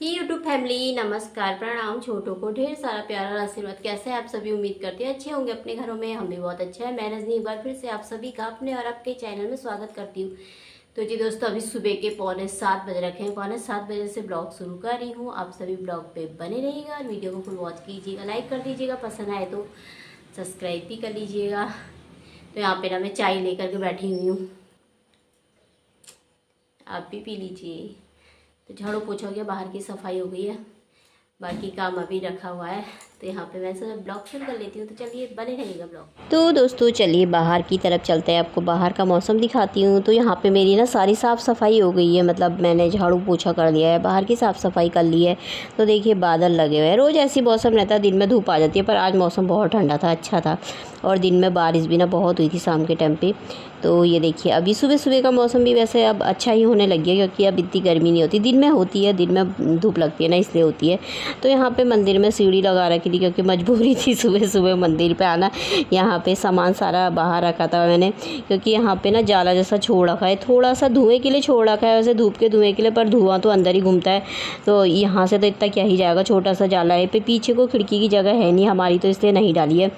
YouTube family नमस्कार प्रणाम। छोटों को ढेर सारा प्यार और आशीर्वाद। कैसे हैं आप सभी? उम्मीद करते हैं अच्छे होंगे अपने घरों में। हम भी बहुत अच्छे हैं। मैं रजनी एक बार फिर से आप सभी का अपने और आपके चैनल में स्वागत करती हूँ। तो जी दोस्तों, अभी सुबह के 6:45 बज रखे हैं। 6:45 बजे से ब्लॉग शुरू कर रही हूँ। आप सभी ब्लॉग पे बने रहिएगा और वीडियो को फुल वॉच कीजिएगा, लाइक कर दीजिएगा, पसंद आए तो सब्सक्राइब भी कर लीजिएगा। तो यहाँ पे ना मैं चाय लेकर के बैठी हुई हूँ, आप भी पी लीजिए। तो झाड़ू पोछा हो गया, बाहर की सफाई हो गई है, बाकी काम अभी रखा हुआ है। तो यहाँ पे मैं सब ब्लॉग शुरू कर लेती हूँ। तो चलिए बने रहेगा ब्लॉग। तो दोस्तों चलिए बाहर की तरफ चलते हैं, आपको बाहर का मौसम दिखाती हूँ। तो यहाँ पे मेरी ना सारी साफ़ सफाई हो गई है, मतलब मैंने झाड़ू पोछा कर दिया है, बाहर की साफ़ सफाई कर ली है। तो देखिए बादल लगे हुए हैं। रोज़ ऐसी मौसम रहता है, दिन में धूप आ जाती है, पर आज मौसम बहुत ठंडा था, अच्छा था। और दिन में बारिश भी ना बहुत हुई थी शाम के टाइम पे। तो ये देखिए अभी सुबह सुबह का मौसम भी वैसे अब अच्छा ही होने लग गया, क्योंकि अब इतनी गर्मी नहीं होती। दिन में होती है, दिन में धूप लगती है ना, इसलिए होती है। तो यहाँ पे मंदिर में सीढ़ी लगा रखी थी, क्योंकि मजबूरी थी सुबह सुबह मंदिर पे आना। यहाँ पे सामान सारा बाहर रखा था मैंने, क्योंकि यहाँ पे ना जाला जैसा छोड़ रखा है, थोड़ा सा धुएँ के लिए छोड़ रखा है, वैसे धूप के धुएँ के लिए, पर धुआं तो अंदर ही घूमता है। तो यहाँ से तो इतना क्या ही जाएगा, छोटा सा जाला है। पे पीछे को खिड़की की जगह है नहीं हमारी, तो इसलिए नहीं डाली है।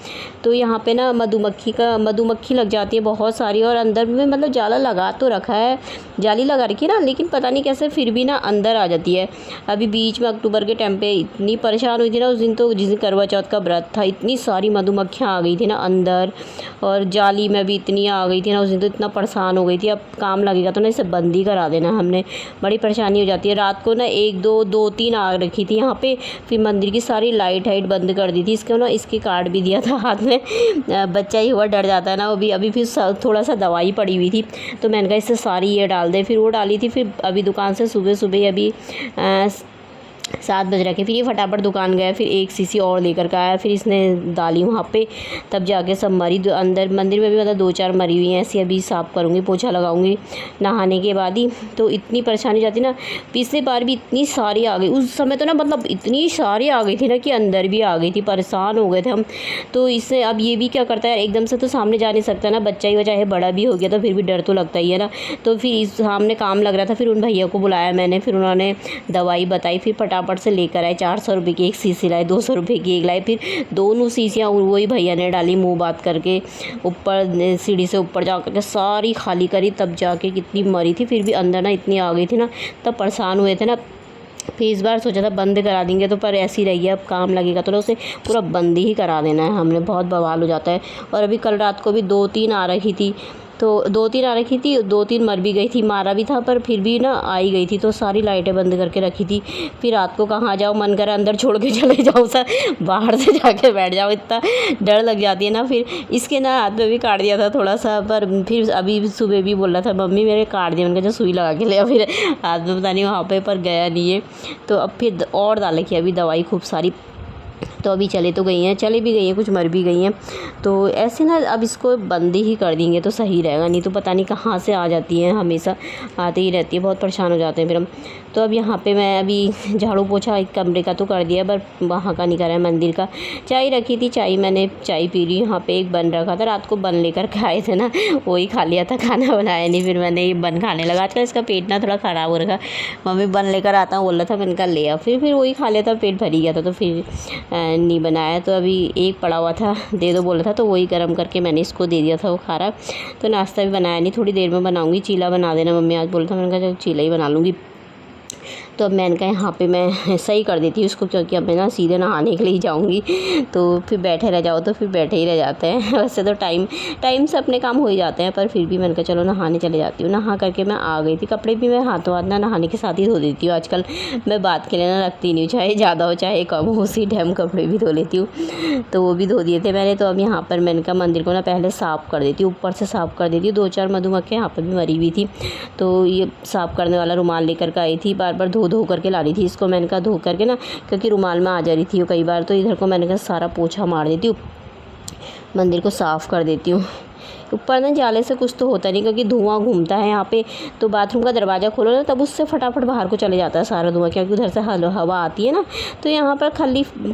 तो यहाँ पे ना मधुमक्खी लग जाती है बहुत सारी, और अंदर में मतलब जाला लगा तो रखा है, जाली लगा रखी है ना, लेकिन पता नहीं कैसे फिर भी ना अंदर आ जाती है। अभी बीच में अक्टूबर के टाइम पे इतनी परेशान हुई थी ना उस दिन, तो जिस दिन करवा चौथ का व्रत था, इतनी सारी मधुमक्खियाँ आ गई थी ना अंदर, और जाली में भी इतनी आ गई थी ना उस दिन, तो इतना परेशान हो गई थी। अब काम लगेगा तो ना इसे बंद ही करा देना हमने, बड़ी परेशानी हो जाती है। रात को ना 1 2 3 आ रखी थी यहाँ पे, फिर मंदिर की सारी लाइट बंद कर दी थी। इसके ना इसके कार्ड भी दिया था हाथ में, बच्चा ही हुआ डर जाता है ना। अभी फिर थोड़ा सा दवाई पड़ी हुई थी, तो मैंने कहा इससे सारी ये डाल दे, फिर वो डाली थी। फिर अभी दुकान से सुबह सुबह अभी 7 बज रखे, फिर ये फटाफट दुकान गया, फिर 1 शीशी और लेकर के आया, फिर इसने डाली वहाँ पे, तब जाके सब मरी। अंदर मंदिर में भी मतलब 2 4 मरी हुई हैं। ऐसी अभी साफ़ करूँगी, पोछा लगाऊंगी नहाने के बाद ही। तो इतनी परेशानी जाती ना, पिछली बार भी इतनी सारी आ गई उस समय, तो ना मतलब इतनी सारी आ गई थी ना कि अंदर भी आ गई थी, परेशान हो गए थे हम। तो इससे अब ये भी क्या करता है, एकदम से तो सामने जा नहीं सकता ना, बच्चा ही हो चाहे बड़ा भी हो गया, तो फिर भी डर तो लगता ही है ना। तो फिर इस सामने काम लग रहा था, फिर उन भैया को बुलाया मैंने, फिर उन्होंने दवाई बताई, फिर फटाफट से लेकर आए। 400 रुपये की 1 शीशी लाए, 200 रुपये की 1 लाए, फिर दोनों शीशियाँ वही भैया ने डाली, मुँह बात करके ऊपर सीढ़ी से ऊपर जा करके सारी खाली करी, तब जाके कितनी मरी थी। फिर भी अंदर ना इतनी आ गई थी ना, तब परेशान हुए थे ना। फिर इस बार सोचा था बंद करा देंगे, तो पर ऐसी रही है, अब काम लगेगा तो ना उसे पूरा बंद ही करा देना है हमने, बहुत बवाल हो जाता है। और अभी कल रात को भी 2 3 आ रखी थी, तो 2 3 आ रखी थी, 2 3 मर भी गई थी, मारा भी था, पर फिर भी ना आई गई थी। तो सारी लाइटें बंद करके रखी थी। फिर रात को कहाँ जाओ, मन करे अंदर छोड़ के चले जाओ, सर बाहर से जाके बैठ जाओ, इतना डर लग जाती है ना। फिर इसके ना हाथ में भी काट दिया था थोड़ा सा, पर फिर अभी सुबह भी बोल रहा था मम्मी मेरे काट दिया, उनका जो सुई लगा के लिया, फिर हाथ में पता नहीं वहाँ पे, पर गया नहीं है। तो अब फिर और डाल की अभी दवाई खूब सारी, तो अभी चले तो गई हैं, चले भी गई हैं, कुछ मर भी गई हैं। तो ऐसे ना अब इसको बंद ही कर देंगे तो सही रहेगा, नहीं तो पता नहीं कहाँ से आ जाती हैं, हमेशा आती ही रहती है, बहुत परेशान हो जाते हैं फिर हम। तो अब यहाँ पे मैं अभी झाड़ू पोछा एक कमरे का तो कर दिया, पर वहाँ का नहीं करा है, मंदिर का। चाय रखी थी, मैंने चाय पी रही। यहाँ पे एक बन रखा था, रात को बन लेकर के आए थे ना, वही खा लिया था, खाना बनाया नहीं, फिर मैंने ये बन खाने लगा। आजकल इसका पेट ना थोड़ा ख़राब हो रखा, मम्मी बन लेकर आता हूँ बोल रहा था, मैंने कहा ले आ, फिर वही खा लिया था, पेट भरी गया था, तो फिर नहीं बनाया। तो अभी एक पड़ा हुआ था, दे दो बोला था, तो वही गर्म करके मैंने इसको दे दिया था, वो खा रहा। तो नाश्ता भी बनाया नहीं, थोड़ी देर में बनाऊंगी। चीला बना देना मम्मी आज बोला था, मैंने कहा चलो चीला ही बना लूँगी। तो अब मैंने कहा यहाँ पे मैं सही कर देती हूँ उसको, क्योंकि अब मैं ना सीधे नहाने के लिए ही जाऊँगी, तो फिर बैठे रह जाओ तो फिर बैठे ही रह जाते हैं। वैसे तो टाइम से अपने काम हो ही जाते हैं, पर फिर भी मैंने कहा चलो नहाने चले जाती हूँ। नहा करके मैं आ गई थी। कपड़े भी मैं हाथों हाथ ना नहाने के साथ ही धो देती हूँ आजकल, मैं बात के लिए ना रखती नहीं हूँ, चाहे ज़्यादा हो चाहे कम हो, उसी टाइम कपड़े भी धो लेती हूँ। तो वो भी धो दिए थे मैंने। तो अब यहाँ पर मैंने कहा मंदिर को ना पहले साफ़ कर देती हूँ, ऊपर से साफ़ कर देती हूँ। 2 4 मधुमक्खियाँ यहाँ पर भी मरी हुई थी, तो ये साफ़ करने वाला रुमाल लेकर के आई थी, बार बार धो करके ला रही थी इसको। मैंने कहा धो करके ना, क्योंकि रुमाल में आ जा रही थी वो कई बार, तो इधर को मैंने कहा सारा पोछा मार देती हूँ, मंदिर को साफ़ कर देती हूँ। ऊपर ना जाले से कुछ तो होता नहीं, क्योंकि धुआं घूमता है यहाँ पे, तो बाथरूम का दरवाज़ा खोलो ना तब उससे फटाफट बाहर को चले जाता है सारा धुआं, क्योंकि उधर से हवा आती है ना। तो यहाँ पर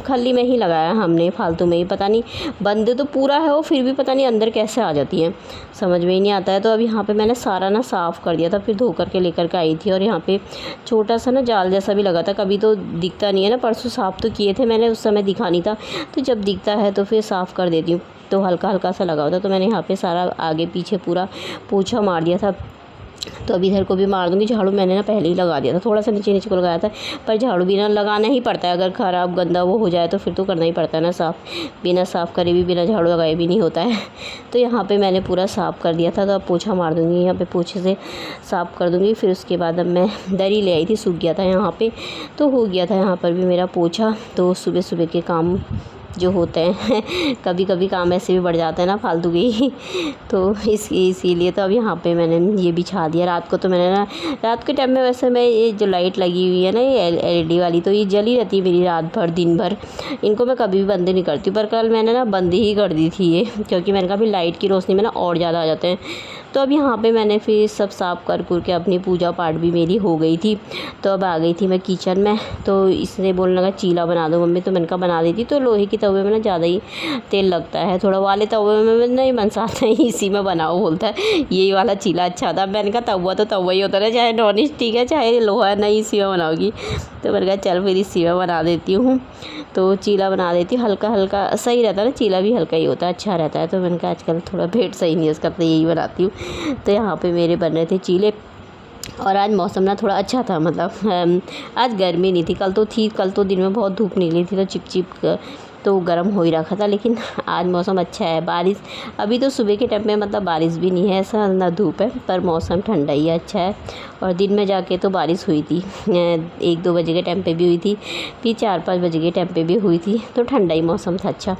खली में ही लगाया हमने, फालतू में ही, पता नहीं बंद तो पूरा है वो, फिर भी पता नहीं अंदर कैसे आ जाती है, समझ में ही नहीं आता है। तो अब यहाँ पे मैंने सारा ना साफ़ कर दिया था, फिर धो करके लेकर के आई थी। और यहाँ पे छोटा सा ना जाल जैसा भी लगा था, कभी तो दिखता नहीं है ना, परसों साफ़ तो किए थे मैंने, उस समय दिखा नहीं था, तो जब दिखता है तो फिर साफ़ कर देती हूँ। तो हल्का हल्का सा लगा होता, तो मैंने यहाँ पे सारा आगे पीछे पूरा पोछा मार दिया था। तो अब इधर को भी मार दूँगी। झाड़ू मैंने ना पहले ही लगा दिया था, थोड़ा सा नीचे नीचे को लगाया था, पर झाड़ू भी ना लगाना ही पड़ता है, अगर ख़राब गंदा वो हो जाए तो फिर तो करना ही पड़ता है ना साफ़, बिना साफ़ करे भी, बिना झाड़ू लगाए भी नहीं होता है। तो यहाँ पे मैंने पूरा साफ़ कर दिया था, तो अब पोछा मार दूँगी, यहाँ पे पोछे से साफ़ कर दूँगी। फिर उसके बाद अब मैं दरी ले आई थी, सूख गया था यहाँ पर, तो हो गया था यहाँ पर भी मेरा पोछा। तो सुबह सुबह के काम जो होते हैं कभी कभी काम ऐसे भी बढ़ जाते हैं ना फालतू के ही, तो इसीलिए तो अब यहाँ पे मैंने ये बिछा दिया। रात को तो मैंने ना, रात के टाइम में वैसे मैं ये जो लाइट लगी हुई है ना, ये LED वाली, तो ये जली रहती है मेरी रात भर दिन भर, इनको मैं कभी भी बंद नहीं करती। पर कल मैंने ना बंद ही कर दी थी ये, क्योंकि मैंने कहा भी लाइट की रोशनी में ना और ज़्यादा आ जाते हैं। तो अब यहाँ पे मैंने फिर सब साफ़ कर के अपनी पूजा पाठ भी मेरी हो गई थी। तो अब आ गई थी मैं किचन में, तो इसने बोलने लगा चीला बना दो मम्मी, तो मैंने कहा बना देती। तो लोहे की तवे में ना ज़्यादा ही तेल लगता है, थोड़ा वाले तवे में नहीं मन साथ है, इसी में बनाओ बोलता है, यही वाला चीला अच्छा था। मैंने कहा तवा तो तवा ही होता है, चाहे नॉन स्टिक है चाहे लोहा, नहीं इसी में बनाओगी। तो मैंने कहा चल फिर इसी में बना देती हूँ। तो चीला बना देती हूँ, हल्का हल्का सही रहता है ना, चीला भी हल्का ही होता है, अच्छा रहता है। तो मैंने कहा आजकल थोड़ा पेट सही नहीं है उसका, तो यही बनाती हूँ। तो यहाँ पे मेरे बन रहे थे चीले। और आज मौसम ना थोड़ा अच्छा था, मतलब आज गर्मी नहीं थी, कल तो थी, कल तो दिन में बहुत धूप निकली थी, तो चिप तो गर्म हो ही रखा था। लेकिन आज मौसम अच्छा है, बारिश अभी तो सुबह के टाइम में मतलब बारिश भी नहीं है, ऐसा ना धूप है, पर मौसम ठंडा ही है, अच्छा है। और दिन में जाके तो बारिश हुई थी, 1-2 बजे के टाइम पे भी हुई थी, फिर 4-5 बजे के टाइम पे भी हुई थी, तो ठंडा ही मौसम था अच्छा।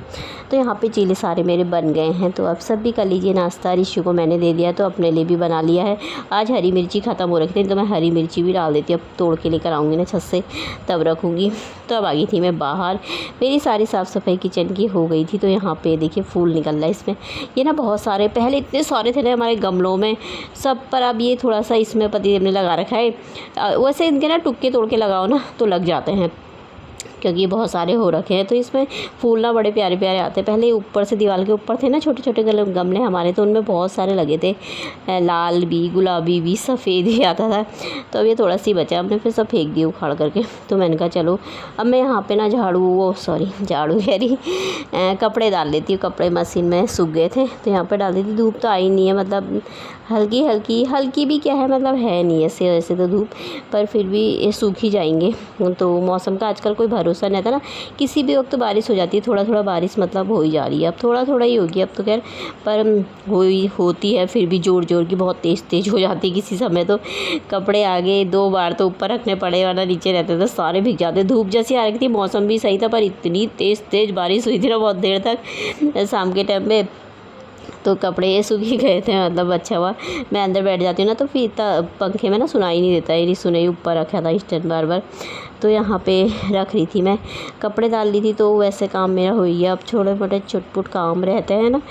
तो यहाँ पे चीले सारे मेरे बन गए हैं। तो अब सब भी कर लीजिए नाश्ता, ऋषि को मैंने दे दिया, तो अपने लिए भी बना लिया है। आज हरी मिर्ची ख़त्म हो रखी थी, तो मैं हरी मिर्ची भी डाल देती, अब तोड़ के लेकर आऊँगी ना छत से, तब रखूँगी। तो अब आ गई थी मैं बाहर, मेरी सारी साफ़ सफाई किचन की हो गई थी। तो यहाँ पे देखिए फूल निकल रहा है इसमें, ये ना बहुत सारे, पहले इतने सारे थे ना हमारे गमलों में सब, पर अब ये थोड़ा सा इसमें पतिदेव ने लगा रखा है। वैसे इनके ना टुक्के तोड़ के लगाओ ना तो लग जाते हैं, क्योंकि ये बहुत सारे हो रखे हैं। तो इसमें फूल ना बड़े प्यारे प्यारे आते हैं। पहले ऊपर से दीवार के ऊपर थे ना छोटे छोटे गमले हमारे, तो उनमें बहुत सारे लगे थे, लाल भी, गुलाबी भी, सफ़ेद भी आता था। तो अब ये थोड़ा सी बचा, हमने फिर सब फेंक दिया उखाड़ करके। तो मैंने कहा चलो अब मैं यहाँ पे ना झाड़ू कह रही कपड़े डाल लेती हूँ। कपड़े मशीन में सूख गए थे तो यहाँ पर डाल देती। धूप तो आई नहीं है, मतलब हल्की भी क्या है, मतलब है नहीं ऐसे तो धूप, पर फिर भी ये सूख ही जाएंगे। तो मौसम का आजकल कोई भरोसा नहीं था ना, किसी भी वक्त बारिश हो जाती है, थोड़ा बारिश मतलब हो ही जा रही है। अब थोड़ा ही होगी अब तो खैर, पर होती है फिर भी जोर की, बहुत तेज़ हो जाती है किसी समय। तो कपड़े आगे 2 बार तो ऊपर रखने पड़े, वरना नीचे रहते थे सारे भीग जाते। धूप जैसी आ रही थी, मौसम भी सही था, पर इतनी तेज़ बारिश हुई थी ना बहुत देर तक शाम के टाइम में, तो कपड़े ये सूख ही गए थे। मतलब अच्छा हुआ मैं अंदर बैठ जाती हूँ ना, तो फिर इतना पंखे में ना सुनाई नहीं देता, ये सुनाई ऊपर रखा था स्टैंड बार। तो यहाँ पे रख रही थी मैं, कपड़े डाल ली थी। तो वैसे काम मेरा हो ही गया। अब छोटे मोटे चुटपुट काम रहते हैं ना,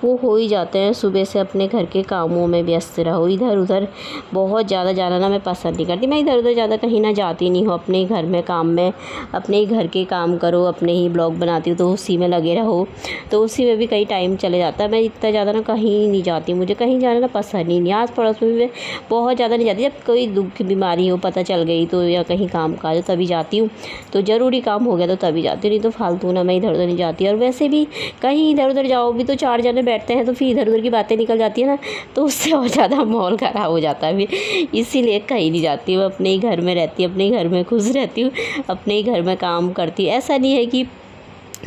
वो हो ही जाते हैं। सुबह से अपने घर के कामों में व्यस्त रहो, इधर उधर बहुत ज़्यादा जाना ना मैं पसंद नहीं करती। मैं इधर उधर ज़्यादा कहीं ना जाती नहीं हूँ, अपने ही घर में काम में, अपने ही घर के काम करो, अपने ही ब्लॉग बनाती हूँ तो उसी में लगे रहो, तो उसी में भी कई टाइम चले जाता है। मैं इतना ज़्यादा ना कहीं नहीं जाती, मुझे कहीं जाना ना पसंद ही नहीं। आस पड़ोस में मैं बहुत ज़्यादा नहीं जाती, जब कोई दुख की बीमारी हो पता चल गई तो, या कहीं काम काज तभी जाती हूँ, तो ज़रूरी काम हो गया तो तभी जाती हूँ, नहीं तो फालतू ना मैं इधर उधर नहीं जाती। और वैसे भी कहीं इधर उधर जाओ भी तो 4 जने बैठते हैं, तो फिर इधर उधर की बातें निकल जाती है ना, तो उससे और ज़्यादा माहौल ख़राब हो जाता है फिर, इसीलिए कहीं नहीं जाती हूँ। अपने ही घर में रहती हूँ, अपने ही घर में खुश रहती हूँ, अपने ही घर में काम करती हूँ। ऐसा नहीं है कि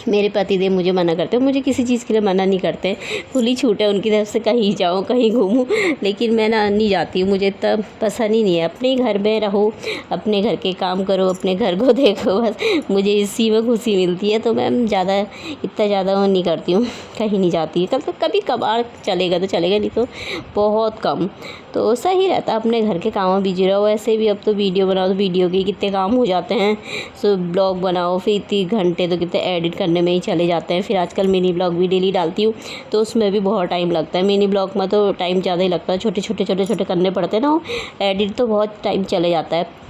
मेरे पतिदेव मुझे मना करते हैं, मुझे किसी चीज़ के लिए मना नहीं करते, खुली छूट है उनकी तरफ से, कहीं जाओ कहीं घूमूं, लेकिन मैं ना नहीं जाती हूँ, मुझे तब पसंद ही नहीं है। अपने घर में रहो, अपने घर के काम करो, अपने घर को देखो, बस मुझे इसी में खुशी मिलती है। तो मैं इतना ज़्यादा वो नहीं करती हूँ, कहीं नहीं जाती। कभी कभार चलेगा तो चलेगा, नहीं तो बहुत कम। तो सही रहता है, अपने घर के कामों में बिजी रहो। वैसे भी अब तो वीडियो बनाओ तो वीडियो के कितने काम हो जाते हैं। सो ब्लॉग बनाओ फिर इतने घंटे तो कितने एडिट करने में ही चले जाते हैं। फिर आजकल मिनी ब्लॉग भी डेली डालती हूँ तो उसमें भी बहुत टाइम लगता है। मिनी ब्लॉग में तो टाइम ज़्यादा ही लगता है, छोटे छोटे करने पड़ते हैं ना, एडिट तो बहुत टाइम चले जाता है।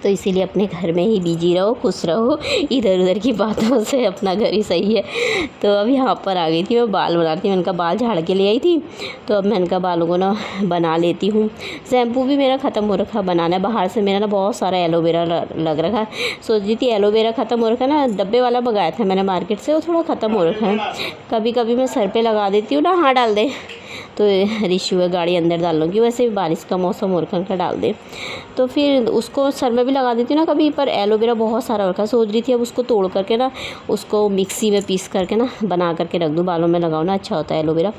तो इसीलिए अपने घर में ही बिजी रहो, खुश रहो, इधर उधर की बातों से अपना घर ही सही है। तो अब यहाँ पर आ गई थी, मैं बाल बना रही थी। मैंने कहा बाल झाड़ के ले आई थी, तो अब मैंने कहा बालों को ना बना लेती हूँ। शैम्पू भी मेरा ख़त्म हो रखा बनाना है। बाहर से मेरा ना बहुत सारा एलोवेरा लग रखा है। सोच रही थी एलोवेरा ख़त्म हो रखा है ना, डब्बे वाला मंगाया था मैंने मार्केट से, वो थोड़ा ख़त्म हो रखा है। कभी कभी मैं सर पर लगा देती हूँ ना, हाँ डाल दे, तो रिशु है गाड़ी अंदर डाल लूँगी। वैसे भी बारिश का मौसम हो रखा है, डाल दे तो फिर उसको सर में भी लगा देती हूँ ना कभी। पर एलोवेरा बहुत सारा रखा है, सोच रही थी अब उसको तोड़ करके ना उसको मिक्सी में पीस करके ना बना करके रख दूँ, बालों में लगाओ ना, अच्छा होता है एलोवेरा।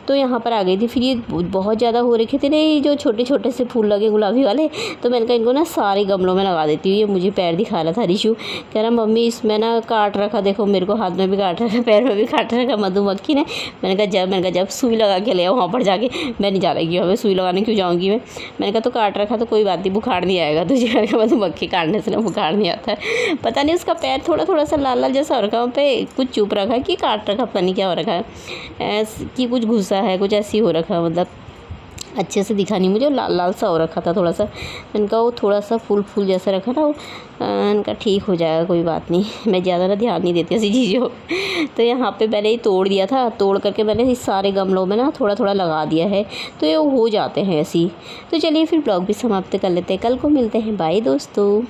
तो यहाँ पर आ गई थी। फिर ये बहुत ज़्यादा हो रखे थे ना ये जो छोटे छोटे से फूल लगे गुलाबी वाले, तो मैंने कहा इनको ना सारे गमलों में लगा देती हूँ। ये मुझे पैर दिखा रहा था रिशु, कह रहा मम्मी इसमें ना काट रखा, देखो मेरे को हाथ में भी काट रखा, पैर में भी काट रखा मधुमक्खी ने। मैंने कहा जब सुई लगा के ले आओ वहाँ पर जाके, मैं नहीं जा रही हूँ, सुई लगाने क्यों जाऊँगी मैंने कहा तो काट रखा तो कोई बात नहीं, बुखार नहीं आएगा तुझे। मधुमक्खी काटने से ना बुखार नहीं आता है। पता नहीं उसका पैर थोड़ा सा लाल लाल जैसा हो रखा है, वहाँ पे कुछ चुप रखा है कि काट रखा, पता नहीं क्या हो रखा है, ऐसे कि कुछ घुसा है, कुछ ऐसी हो रखा है, मतलब अच्छे से दिखा नहीं मुझे, लाल लाल सा हो रखा था थोड़ा सा। इनका वो थोड़ा सा फूल जैसा रखा ना, वो इनका ठीक हो जाएगा, कोई बात नहीं। मैं ज़्यादा ना ध्यान नहीं देती ऐसी चीज़ों। तो यहाँ पे मैंने ही तोड़ दिया था, तोड़ करके मैंने इस सारे गमलों में ना थोड़ा लगा दिया है, तो ये हो जाते हैं ऐसे ही। तो चलिए फिर ब्लॉग भी समाप्त कर लेते हैं, कल को मिलते हैं, बाय दोस्तों।